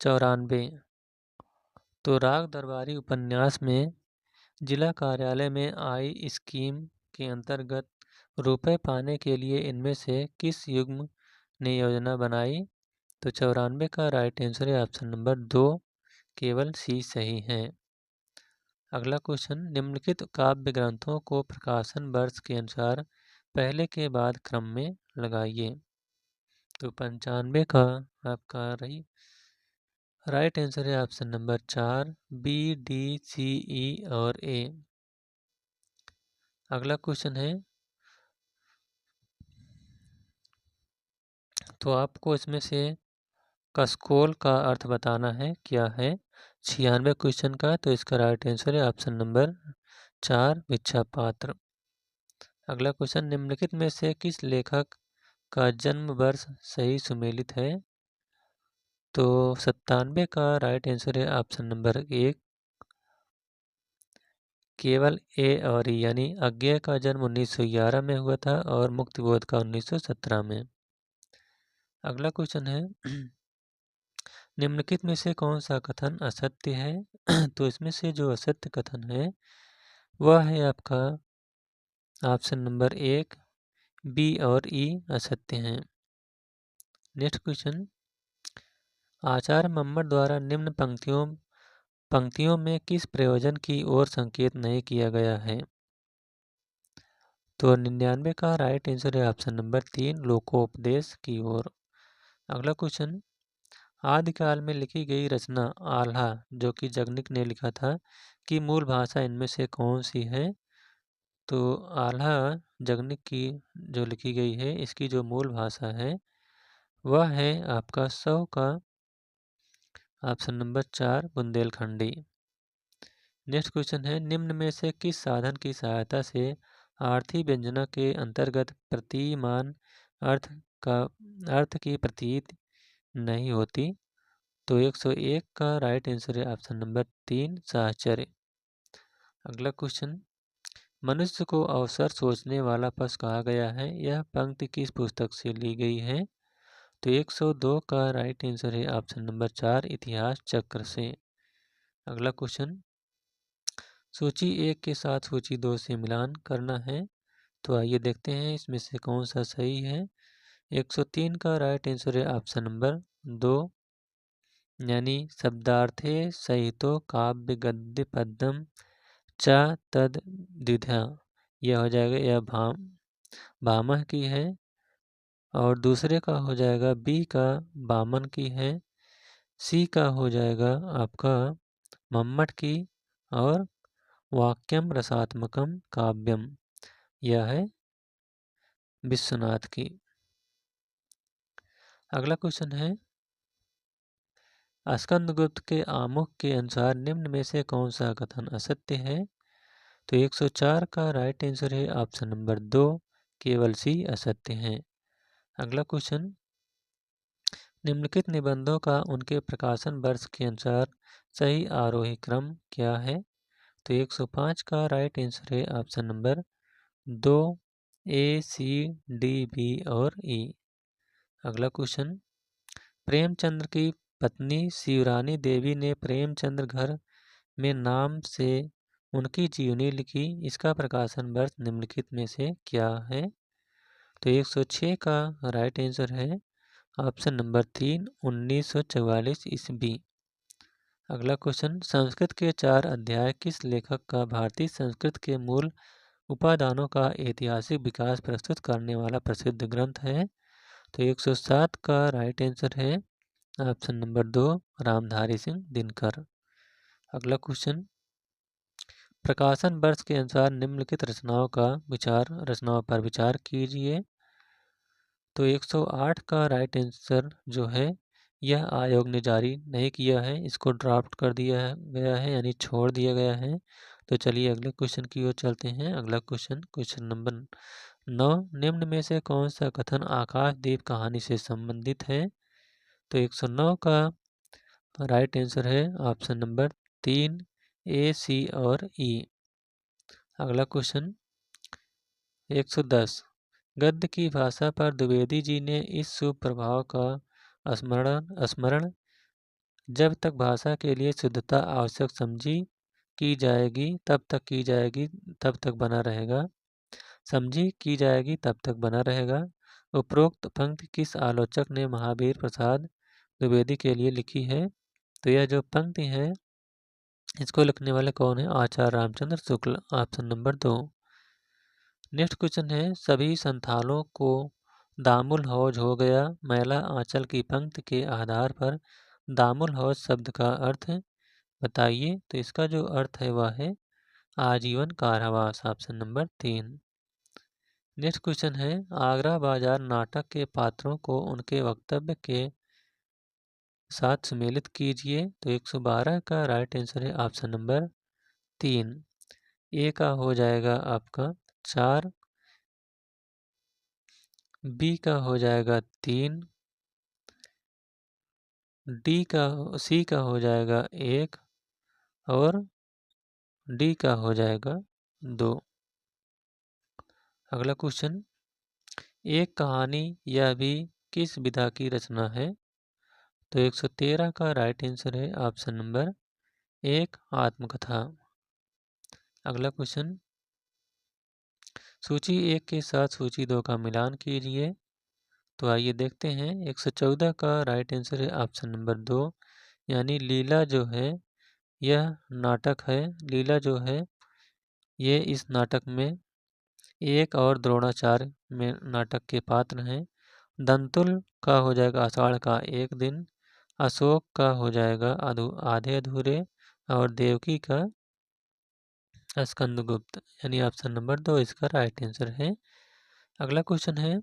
94, तो राग दरबारी उपन्यास में जिला कार्यालय में आई स्कीम के अंतर्गत रुपए पाने के लिए इनमें से किस युग्म ने योजना बनाई। तो 94 का राइट आंसर है ऑप्शन नंबर 2, केवल सी सही है। अगला क्वेश्चन, निम्नलिखित काव्य ग्रंथों को प्रकाशन वर्ष के अनुसार पहले के बाद क्रम में लगाइए। तो 95 का आपका राइट आंसर है option number 4, B D C E और ए। अगला क्वेश्चन है, तो आपको इसमें से कसकोल का अर्थ बताना है क्या है 96 क्वेश्चन का। तो इसका राइट आंसर है ऑप्शन नंबर 4, भिक्षा पात्र। अगला क्वेश्चन, निम्नलिखित में से किस लेखक का जन्म वर्ष सही सुमेलित है। तो 97 का राइट आंसर है ऑप्शन नंबर 1, केवल ए और ई, यानी अज्ञेय का जन्म 1911 में हुआ था और मुक्तिबोध का 1917 में। अगला क्वेश्चन है, निम्नलिखित में से कौन सा कथन असत्य है। तो इसमें से जो असत्य कथन है वह है आपका ऑप्शन नंबर 1, बी और ई असत्य हैं। नेक्स्ट क्वेश्चन, आचार्य मम्मट द्वारा निम्न पंक्तियों में किस प्रयोजन की ओर संकेत नहीं किया गया है। तो 99 का राइट आंसर है ऑप्शन नंबर 3, लोकोपदेश की ओर। अगला क्वेश्चन, आदिकाल में लिखी गई रचना आल्हा जो कि जगनिक ने लिखा था कि मूल भाषा इनमें से कौन सी है। तो आल्हा जगनिक की जो लिखी गई है, इसकी जो मूल भाषा है वह है आपका सौ का option number 4 Bundelkhandi. Next question है, निम्न में से किस साधन की सहायता से आर्थी व्यंजना के अंतर्गत प्रतिमान अर्थ की प्रतीत नहीं होती? तो 101 का राइट आंसर है ऑप्शन नंबर 3 साहचर्य। अगला क्वेश्चन, मनुष्य को अवसर सोचने वाला पशु कहा गया है, यह पंक्ति किस पुस्तक से ली गई है? तो 102 का राइट आंसर है ऑप्शन नंबर 4 इतिहास चक्र से। अगला क्वेश्चन, सूची 1 के साथ सूची 2 से मिलान करना है, तो आइए देखते हैं इसमें से कौन सा सही है। 103 का राइट आंसर है ऑप्शन नंबर 2, यानी शब्दार्थे सहितो काव्य गद्य पद्यम च तद द्विधा, यह हो जाएगा, यह भामह की है। और दूसरे का हो जाएगा बी का बामन की है। सी का हो जाएगा आपका मम्मट की। और वाक्यम रसात्मकम काव्यम, यह है विश्वनाथ की। अगला क्वेश्चन है, स्कंदगुप्त के आमुख के अनुसार निम्न में से कौन सा कथन असत्य है? तो 104 का राइट आंसर है ऑप्शन नंबर 2 केवल सी असत्य है। अगला क्वेश्चन, निम्नलिखित निबंधों का उनके प्रकाशन वर्ष के अनुसार सही आरोही क्रम क्या है? तो 105 का राइट आंसर है ऑप्शन नंबर 2 ए सी डी बी और ई। अगला क्वेश्चन, प्रेमचंद्र की पत्नी शिवरानी देवी ने प्रेमचंद्र घर में नाम से उनकी जीवनी लिखी, इसका प्रकाशन वर्ष निम्नलिखित में से क्या है? तो 106 का राइट आंसर है ऑप्शन नंबर 3 1944 ईस्वी। अगला क्वेश्चन, संस्कृत के 4 अध्याय किस लेखक का भारतीय संस्कृत के मूल उपादानों का ऐतिहासिक विकास प्रस्तुत करने वाला प्रसिद्ध ग्रंथ है? तो 107 का राइट आंसर है ऑप्शन नंबर 2 रामधारी सिंह दिनकर। अगला क्वेश्चन, प्रकाशन वर्ष के अनुसार निम्नलिखित रचनाओं पर विचार कीजिए। तो 108 का राइट आंसर जो है, यह आयोग ने जारी नहीं किया है, इसको ड्राफ्ट कर दिया गया है, यानी छोड़ दिया गया है। तो चलिए अगले क्वेश्चन की ओर चलते हैं। अगला क्वेश्चन नंबर 9, निम्न में से कौन सा कथन आकाशदीप कहानी से संबंधित है? तो 109 का राइट आंसर है ऑप्शन नंबर 3 ए सी और ई। अगला क्वेश्चन 110, गद्य की भाषा पर द्विवेदी जी ने इस शुभ प्रभाव का स्मरण जब तक भाषा के लिए शुद्धता आवश्यक समझी की जाएगी तब तक बना रहेगा, समझी की जाएगी तब तक बना रहेगा। उपरोक्त पंक्ति किस आलोचक ने महावीर प्रसाद द्विवेदी के लिए लिखी है? तो यह जो पंक्ति है इसको लिखने वाले कौन है? आचार्य Ramchandra Shukla, option number 2। Next question है, सभी संथालों को दामुल हौज हो गया, मैला आंचल की पंक्ति के आधार पर दामुल हौज शब्द का अर्थ बताइए। तो इसका जो अर्थ है वह है आजीवन कारावास, ऑप्शन नंबर 3। नेक्स्ट क्वेश्चन है, आगरा बाजार नाटक के पात्रों को उनके वक्तव्य के साथ सम्मिलित कीजिए। तो 112 का राइट आंसर है ऑप्शन नंबर 3। ए का हो जाएगा आपका 4, बी का हो जाएगा 3, सी का हो जाएगा 1 और डी का हो जाएगा 2। अगला क्वेश्चन, एक कहानी यह भी किस विधा की रचना है? तो 113 का राइट आंसर है ऑप्शन नंबर 1 आत्मकथा। अगला क्वेश्चन, सूची 1 के साथ सूची 2 का मिलान कीजिए। तो आइए देखते हैं। 114 का राइट आंसर है ऑप्शन नंबर 2, यानी लीला जो है यह नाटक है। लीला जो है ये इस नाटक में एक और द्रोणाचार्य में नाटक के पात्र हैं। दंतुल का हो जाएगा आषाढ़ का एक दिन, अशोक का हो जाएगा आधे अधूरे, और देवकी का स्कंदगुप्त, यानी ऑप्शन नंबर 2 इसका राइट आंसर है। अगला क्वेश्चन है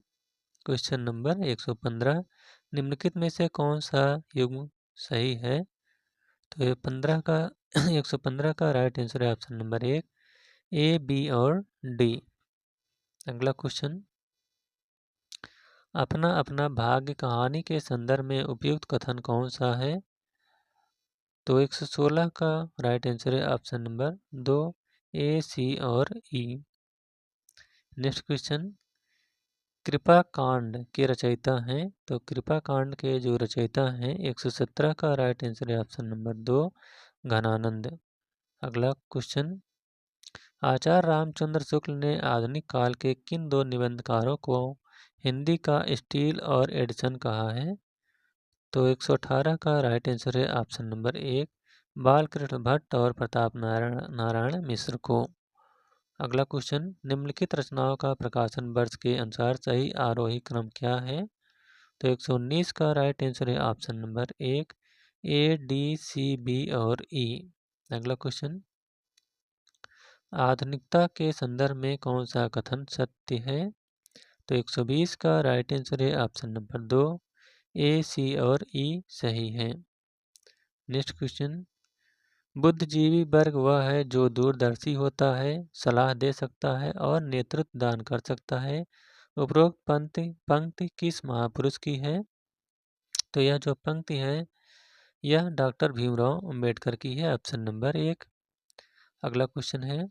क्वेश्चन नंबर 115। निम्नलिखित में से कौन सा युग्म सही है? तो ये 15 का 115 का राइट आंसर है ऑप्शन नंबर 1 ए, बी और डी। अगला क्वेश्चन, अपना अपना भाग्य कहानी के संदर्भ में उपयुक्त कथन कौन सा है? तो 116 का राइट आंसर है ऑप्शन नंबर 2 ए, सी और ई। नेक्स्ट क्वेश्चन, कृपा कांड के रचयिता हैं? तो कृपा कांड के जो रचयिता हैं 117 का राइट आंसर है ऑप्शन नंबर 2 घनानंद। अगला क्वेश्चन, आचार्य रामचंद्र शुक्ल ने आधुनिक काल के किन दो निबंधकारों को हिंदी का स्टील और एडिसन कहा है? तो 118 का राइट आंसर है ऑप्शन नंबर 1 बालकृष्ण भट्ट और प्रताप नारायण मिश्र को। अगला क्वेश्चन, निम्नलिखित रचनाओं का प्रकाशन वर्ष के अनुसार सही आरोही क्रम क्या है? तो 119 का राइट आंसर है ऑप्शन नंबर 1 ए, डी, सी, बी और ई। अगला क्वेश्चन, आधुनिकता के संदर्भ में कौन सा कथन सत्य है? तो 120 का राइट आंसर है ऑप्शन नंबर 2 ए, सी और ई सही है। नेक्स्ट क्वेश्चन, बुद्धिजीवी वर्ग वह है जो दूरदर्शी होता है, सलाह दे सकता है और नेतृत्व दान कर सकता है। उपरोक्त पंक्ति किस महापुरुष की है? तो यह जो पंक्ति है यह डॉक्टर भीमराव अंबेडकर की है, ऑप्शन नंबर 1। अगला क्वेश्चन है,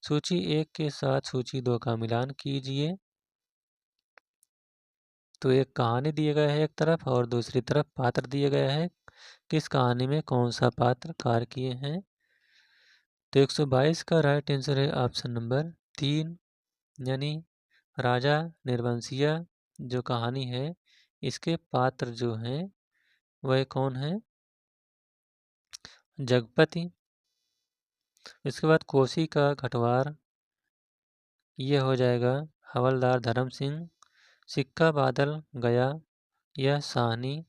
सूची 1 के साथ सूची 2 का मिलान कीजिए। तो एक कहानी दिए गए है एक तरफ और दूसरी तरफ पात्र दिए गए हैं। किस कहानी में कौन सा पात्र कार्य किए हैं? तो 122 का राइट आंसर है ऑप्शन नंबर 3, यानी राजा निर्वंशिया जो कहानी है इसके पात्र जो हैं वह कौन है? जगपति। इसके बाद कोसी का घटवार यह हो जाएगा हवलदार धर्म सिंह। सिक्का बादल गया यह साहनी।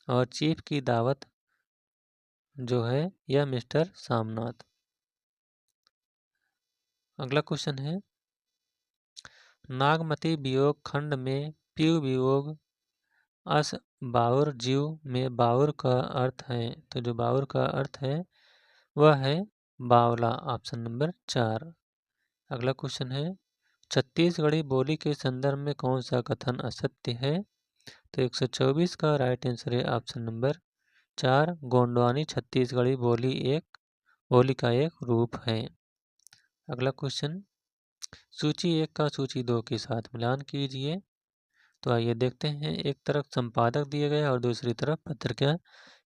और चीफ की दावत जो है यह मिस्टर सामनाथ। अगला क्वेश्चन है, नागमती वियोग खंड में पीयू वियोग अस बाउर जीव में बाउर का अर्थ है। तो जो बाउर का अर्थ है वह है बावला, ऑप्शन नंबर 4। अगला क्वेश्चन है, छत्तीसगढ़ी बोली के संदर्भ में कौन सा कथन असत्य है? तो 124 का राइट आंसर है ऑप्शन नंबर 4 गोंडवानी छत्तीसगढ़ी बोली का एक रूप है। अगला क्वेश्चन, सूची 1 का सूची 2 के साथ मिलान कीजिए। तो आइए देखते हैं, एक तरफ संपादक दिए गए और दूसरी तरफ पत्रिका,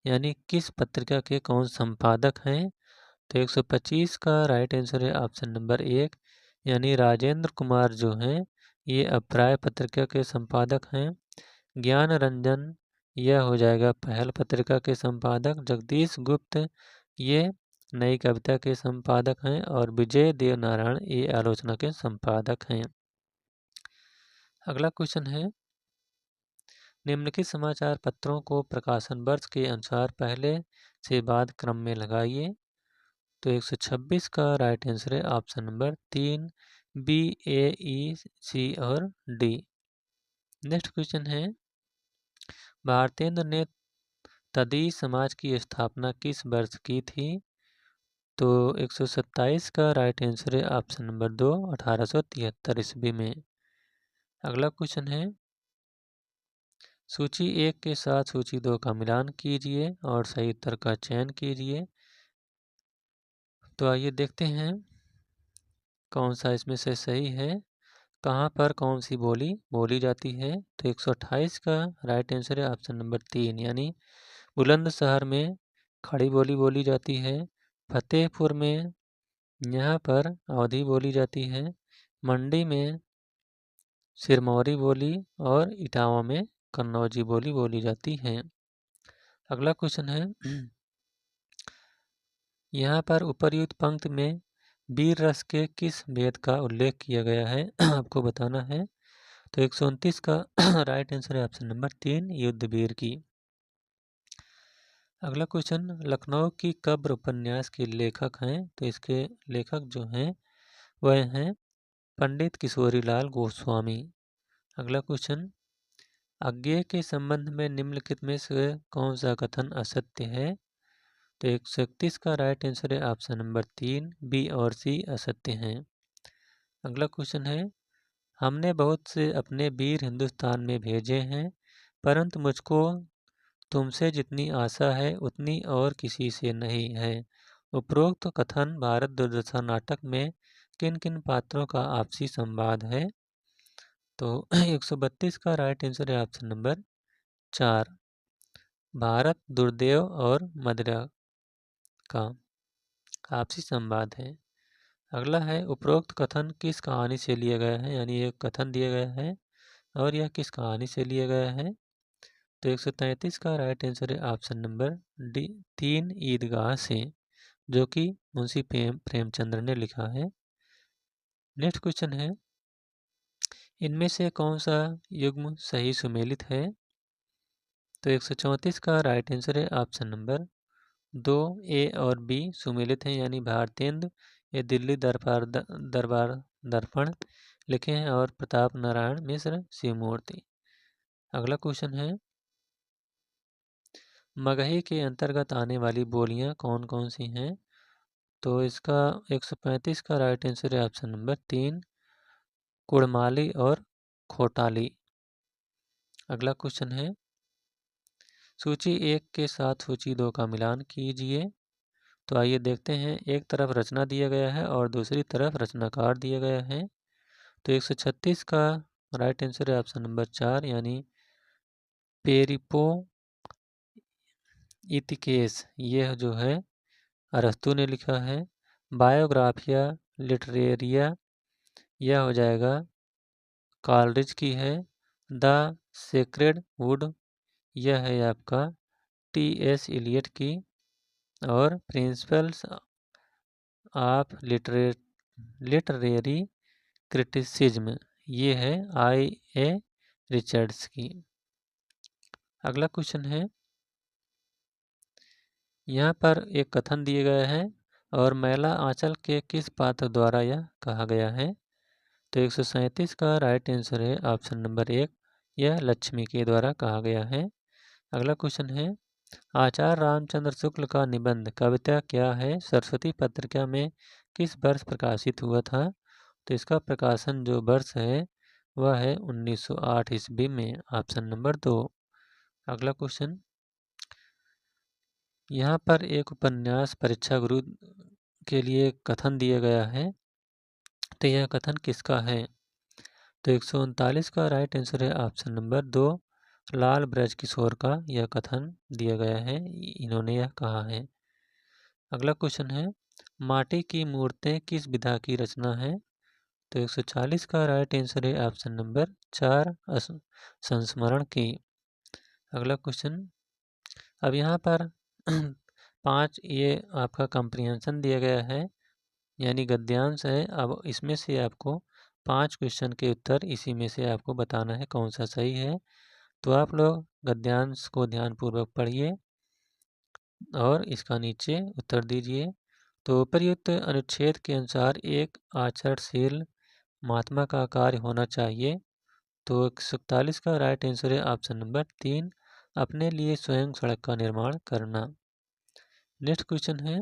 यानी किस पत्रिका के कौन संपादक हैं? तो 125 का राइट आंसर है ऑप्शन नंबर 1, यानी राजेंद्र कुमार जो हैं ये अभिप्राय पत्रिका के संपादक हैं। ज्ञान रंजन यह हो जाएगा पहल पत्रिका के संपादक। जगदीश गुप्त ये नई कविता के संपादक हैं और विजय देव नारायण ये आलोचना के संपादक हैं। अगला क्वेश्चन है, निम्नलिखित समाचार पत्रों को प्रकाशन वर्ष के अनुसार पहले से बाद क्रम में लगाइए। तो 126 का राइट आंसर है ऑप्शन नंबर 3 बी, ए, ई, सी और डी। नेक्स्ट क्वेश्चन है, भारतेंद्र ने तदी समाज की स्थापना किस वर्ष की थी? तो 127 का राइट आंसर है ऑप्शन नंबर 2 1873 ईस्वी में। अगला क्वेश्चन है, सूची 1 के साथ सूची 2 का मिलान कीजिए और सही उत्तर का चयन कीजिए। तो आइए देखते हैं कौन सा इसमें से सही है, कहाँ पर कौन सी बोली बोली जाती है। तो 128 का राइट आंसर है ऑप्शन नंबर 3, यानी बुलंदशहर में खड़ी बोली बोली जाती है। फतेहपुर में यहाँ पर अवधी बोली जाती है। मंडी में सिरमौरी बोली और इटावा में कन्नौजी बोली बोली जाती है। अगला क्वेश्चन है, यहाँ पर उपर्युक्त पंक्ति में वीर रस के किस भेद का उल्लेख किया गया है आपको बताना है। तो 129 का राइट आंसर है ऑप्शन नंबर 3 युद्ध वीर की। अगला क्वेश्चन, लखनऊ की कब्र उपन्यास के लेखक हैं, तो इसके लेखक जो हैं वह हैं पंडित किशोरीलाल गोस्वामी। अगला क्वेश्चन, अज्ञेय के संबंध में निम्नलिखित में से कौन सा कथन असत्य है? तो 131 का राइट आंसर है ऑप्शन नंबर 3, बी और सी असत्य हैं। अगला क्वेश्चन है, हमने बहुत से अपने वीर हिंदुस्तान में भेजे हैं, परंतु मुझको तुमसे जितनी आशा है उतनी और किसी से नहीं है। उपरोक्त कथन भारत दुर्दशा नाटक में किन किन पात्रों का आपसी संवाद है? तो 132 का राइट आंसर है ऑप्शन नंबर 4, भारत दुर्देव और मदिरा का आपसी संवाद है। अगला है, उपरोक्त कथन किस कहानी से लिया गया है? यानी एक कथन दिया गया है और यह किस कहानी से लिया गया है? तो 133 का राइट आंसर है ऑप्शन नंबर डी, 3 ईदगाह से, जो कि मुंशी प्रेमचंद्र ने लिखा है। नेक्स्ट क्वेश्चन है, इनमें से कौन सा युग्म सही सुमेलित है? तो 134 का राइट आंसर है ऑप्शन नंबर 2, ए और बी सुमेलित हैं, यानी भारतेंदु ये दिल्ली दरबार दर्पण लिखे हैं और प्रताप नारायण मिश्र शिवमूर्ति। अगला क्वेश्चन है, मगही के अंतर्गत आने वाली बोलियां कौन कौन सी हैं? तो इसका 135 का राइट आंसर है ऑप्शन नंबर 3, कुड़माली और खोटाली। अगला क्वेश्चन है, सूची 1 के साथ सूची 2 का मिलान कीजिए। तो आइए देखते हैं, एक तरफ रचना दिया गया है और दूसरी तरफ रचनाकार दिया गया है। तो 136 का राइट आंसर है ऑप्शन नंबर 4, यानी पेरिपो इतिकेस, यह जो है अरस्तु ने लिखा है। बायोग्राफिया लिटरेरिया, यह हो जाएगा कॉलरिज की है। द सेक्रेड वुड, यह है आपका टी.एस. इलियट की। और प्रिंसिपल्स ऑफ लिटरेरी क्रिटिसिज्म, ये है I.A. रिचर्ड्स की। अगला क्वेश्चन है, यहाँ पर एक कथन दिया गया है और मैला आंचल के किस पात्र द्वारा यह कहा गया है? तो 137 का राइट आंसर है ऑप्शन नंबर 1, यह लक्ष्मी के द्वारा कहा गया है। अगला क्वेश्चन है, आचार्य रामचंद्र शुक्ल का निबंध कविता क्या है सरस्वती पत्रिका में किस वर्ष प्रकाशित हुआ था? तो इसका प्रकाशन जो वर्ष है वह है 1908 ईस्वी में, ऑप्शन नंबर 2। अगला क्वेश्चन, यहाँ पर एक उपन्यास परीक्षा गुरु के लिए कथन दिया गया है, तो यह कथन किसका है? तो 139 का राइट आंसर है ऑप्शन नंबर 2, लाल ब्रज किशोर का यह कथन दिया गया है, इन्होंने यह कहा है। अगला क्वेश्चन है, माटी की मूर्तें किस विधा की रचना है? तो 140 का राइट आंसर है ऑप्शन नंबर 4, संस्मरण की। अगला क्वेश्चन, अब यहाँ पर 5 ये आपका कंप्रीहेंशन दिया गया है, यानी गद्यांश है। अब इसमें से आपको 5 क्वेश्चन के उत्तर इसी में से आपको बताना है कौन सा सही है। तो आप लोग गद्यांश को ध्यानपूर्वक पढ़िए और इसका नीचे उत्तर दीजिए। तो उपर्युक्त अनुच्छेद के अनुसार एक आचरणशील महात्मा का कार्य होना चाहिए। तो 141 का राइट आंसर है ऑप्शन नंबर 3, अपने लिए स्वयं सड़क का निर्माण करना। नेक्स्ट क्वेश्चन है,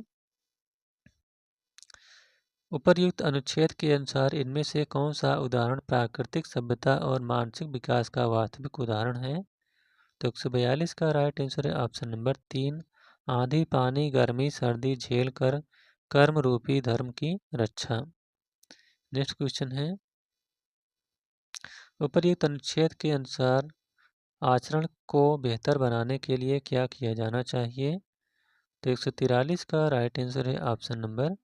उपर्युक्त अनुच्छेद के अनुसार इनमें से कौन सा उदाहरण प्राकृतिक सभ्यता और मानसिक विकास का वास्तविक उदाहरण है? तो 142 का राइट आंसर है ऑप्शन नंबर 3, आंधी पानी गर्मी सर्दी झेल कर कर्म रूपी धर्म की रक्षा। नेक्स्ट क्वेश्चन है, उपर्युक्त अनुच्छेद के अनुसार आचरण को बेहतर बनाने के लिए क्या किया जाना चाहिए? तो 143 का राइट आंसर है ऑप्शन नंबर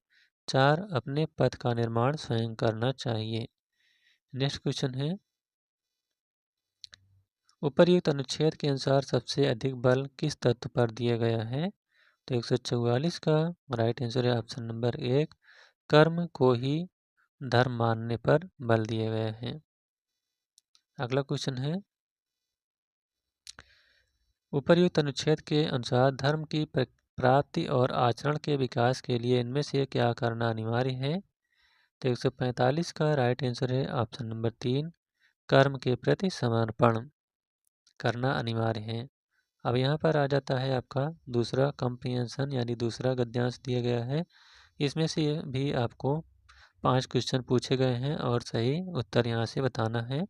4, अपने पथ का निर्माण स्वयं करना चाहिए। नेक्स्ट क्वेश्चन है, उपर्युक्त अनुच्छेद के अनुसार सबसे अधिक बल किस तत्व पर दिया गया है? तो 144 का राइट आंसर है ऑप्शन नंबर 1, कर्म को ही धर्म मानने पर बल दिए गए हैं। अगला क्वेश्चन है, उपर्युक्त अनुच्छेद के अनुसार धर्म की प्राप्ति और आचरण के विकास के लिए इनमें से क्या करना अनिवार्य है? तो 145 का राइट आंसर है ऑप्शन नंबर 3, कर्म के प्रति समर्पण करना अनिवार्य है। अब यहाँ पर आ जाता है आपका दूसरा कॉम्प्रिहेंशन यानी दूसरा गद्यांश दिया गया है। इसमें से भी आपको 5 क्वेश्चन पूछे गए हैं और सही उत्तर यहाँ से बताना है।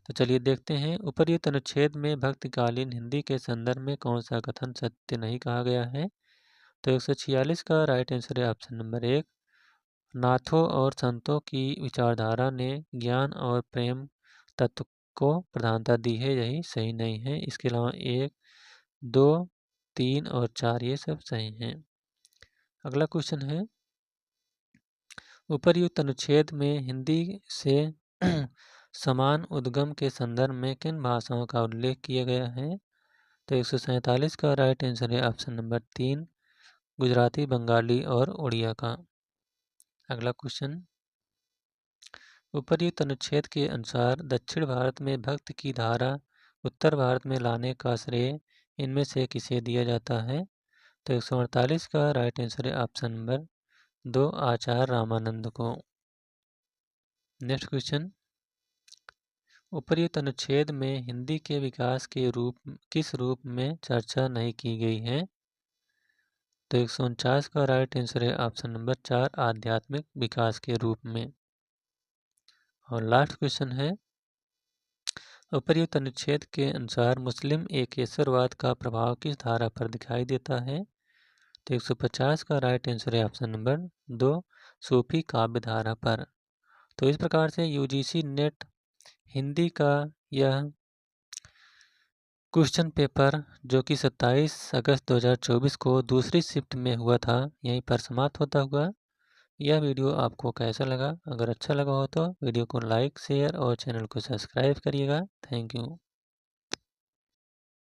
तो चलिए देखते हैं। उपर्युक्त अनुच्छेद में भक्तिकालीन हिंदी के संदर्भ में कौन सा कथन सत्य नहीं कहा गया है? तो 146 का राइट आंसर है ऑप्शन नंबर 1, नाथों और संतों की विचारधारा ने ज्ञान और प्रेम तत्व को प्रधानता दी है, यही सही नहीं है। इसके अलावा 1, 2, 3 और 4 ये सब सही हैं। अगला क्वेश्चन है, उपर्युक्त अनुच्छेद में हिंदी से समान उद्गम के संदर्भ में किन भाषाओं का उल्लेख किया गया है? तो 147 का राइट आंसर है ऑप्शन नंबर 3, गुजराती, बंगाली और उड़िया का। अगला क्वेश्चन, उपर्युक्त अनुच्छेद के अनुसार दक्षिण भारत में भक्ति की धारा उत्तर भारत में लाने का श्रेय इनमें से किसे दिया जाता है? तो 148 का राइट आंसर है ऑप्शन नंबर 2, आचार्य रामानंद को। नेक्स्ट क्वेश्चन, उपर्युक्त अनुच्छेद में हिंदी के विकास के किस रूप में चर्चा नहीं की गई है? तो 149 का राइट आंसर है ऑप्शन नंबर 4, आध्यात्मिक विकास के रूप में। और लास्ट क्वेश्चन है, उपर्युक्त अनुच्छेद के अनुसार मुस्लिम एकेश्वरवाद का प्रभाव किस धारा पर दिखाई देता है? तो 150 का राइट आंसर है ऑप्शन नंबर 2, सूफी काव्य धारा पर। तो इस प्रकार से यूजीसी नेट हिंदी का यह क्वेश्चन पेपर जो कि 27 अगस्त 2024 को दूसरी शिफ्ट में हुआ था, यहीं पर समाप्त होता हुआ। यह वीडियो आपको कैसा लगा? अगर अच्छा लगा हो तो वीडियो को लाइक, शेयर और चैनल को सब्सक्राइब करिएगा। Thank you.